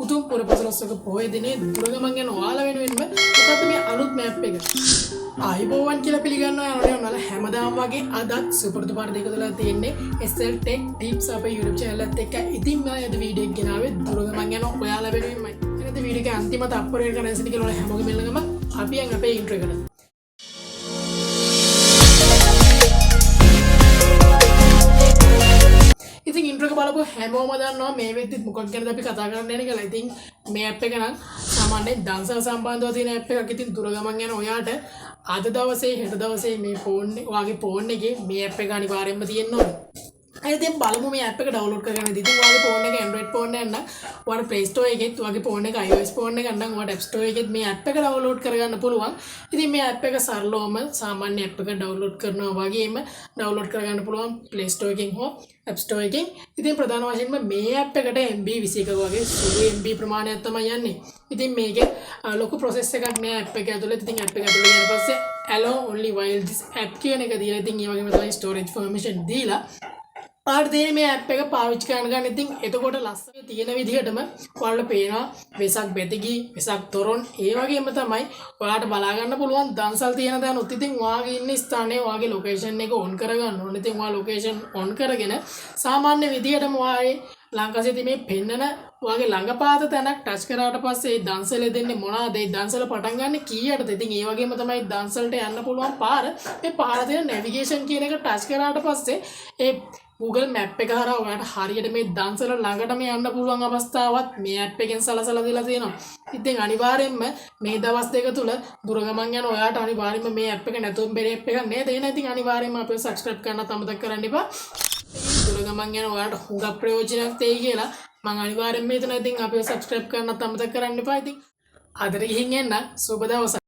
උතුම් පුරපසළොස්වක පොහොය දිනේ දුරගමන් යන ඔයාලා වෙනුවෙන්ම මොකද්ද මේ අලුත් මැප් එක? ආයිබෝවන් කියලා පිළිගන්නවා යනෝනේ ඔයාලා හැමදාම වගේ අදත් සුපුරුදු පාර දෙක තුලා තියෙන්නේ SL Tech Tips අපේ YouTube channel එකත් එක්ක. ඉතින් මම අද වීඩියෝ එක ගෙනාවේ දුරගමන් යන ඔයාලා වෙනුවෙන්මයි. ඉතින් වීඩියෝ එක අන්තිමට අප්ලෝඩ් කරන්න ඉස්සෙල්ලා කියලා ඔයාලා හැමෝගෙම මෙල්ලගම අපි යන් අපේ ඉන්ට්‍රෝ එකට. ඉතින් ඉන්ට්‍රෝ එක බලපුව හැමෝම දන්නවා මේ වෙද්දිත් මොකක් ගැනද අපි කතා කරන්න යන්නේ කියලා. ඉතින් මේ ඇප් එක නම් සාමාන්‍යයෙන් දන්සල් සම්බන්ධව තියෙන ඇප් එකක්. ඉතින් දුර ගමන් යන ඔයාට අද දවසේ හෙට දවසේ මේ ෆෝන් ඔයාගේ ෆෝන් එකේ මේ ඇප් එක අනිවාර්යයෙන්ම තියෙන්න ඕනේ. ඉතින් බලමු මේ ඇප් එක ඩවුන්ලෝඩ් කරගන්න. ඉතින් ඔයාගේ ෆෝන් එක Android ෆෝන් එකක් නම් ඔයාලා Play Store එකෙත් ඔයාගේ ෆෝන් එක iOS ෆෝන් එකක් නම් ඔයාලා App Store එකෙත් මේ ඇප් එක ඩවුන්ලෝඩ් කරගන්න පුළුවන්. ඉතින් මේ ඇප් එක සරලවම සාමාන්‍ය ඇප් එක ඩවුන්ලෝඩ් කරනවා වගේම ඩවුන්ලෝඩ් කරගන්න පුළුවන් Play Store එකෙන් හෝ App Store එකෙන්. ඉතින් ප්‍රධාන වශයෙන්ම මේ ඇප් එකට MB 21ක වගේ සුළු MB ප්‍රමාණයක් තමයි යන්නේ. ඉතින් මේකේ ලොකු process එකක් නෑ ඇප් එක ඇතුළේ. ඉතින් ඇප් එක ඇතුළේ ගියාට පස්සේ allow only while this app කියන එක දීලා ඉතින් ඒ වගේම තමයි storage permission දීලා පාට තියෙන මේ ඇප් එක පාවිච්චි කරන්න ගන්න. ඉතින් එතකොට ලස්සන තියෙන විදිහටම ඔයාලට පේනවා වෙසක් බෙතගි වෙසක් තොරන් ඒ වගේම තමයි ඔයාලට බලා ගන්න පුළුවන් දන්සල් තියෙන තැනුත්. ඉතින් ඔයාගේ ඉන්න ස්ථානයේ ඔයාගේ ලොකේෂන් එක ඔන් කරගන්න ඕනේ. ඉතින් ඔයා ලොකේෂන් ඔන් කරගෙන සාමාන්‍ය විදිහටම ඔයාගේ ලංකාවේ මේ පෙන්නන ඔයාගේ ළඟපාත තැනක් ටච් කරාට පස්සේ ඒ දන්සල දෙන්නේ මොනවාද? ඒ දන්සල පටන් ගන්න කීයටද? ඉතින් ඒ වගේම තමයි දන්සලට යන්න පුළුවන් පාර. මේ පාර දෙන නැවිගේෂන් කියන එක ටච් කරාට පස්සේ ඒ Google Map එක හරහා ඔයාලට හරියට මේ දන්සල ළඟටම යන්න පුළුවන් අවස්ථාවක් මේ ඇප් එකෙන් සලසලා දීලා තියෙනවා. ඉතින් අනිවාර්යයෙන්ම මේ දවස් දෙක තුල දුර ගමන් යන ඔයාලට අනිවාර්යයෙන්ම මේ ඇප් එක නැතුවම බැරි ඇප් එකක් නේද? එහෙනම් ඉතින් අනිවාර්යයෙන්ම අපිව subscribe කරන්නත් අමතක කරන්න එපා. දුර ගමන් යන ඔයාලට හුඟක් ප්‍රයෝජනක් තේයි කියලා මම අනිවාර්යයෙන්ම හිතනවා. ඉතින් අපිව subscribe කරන්නත් අමතක කරන්න එපා. ඉතින් අදට ගිහින් එන්න සුබ දවසක්.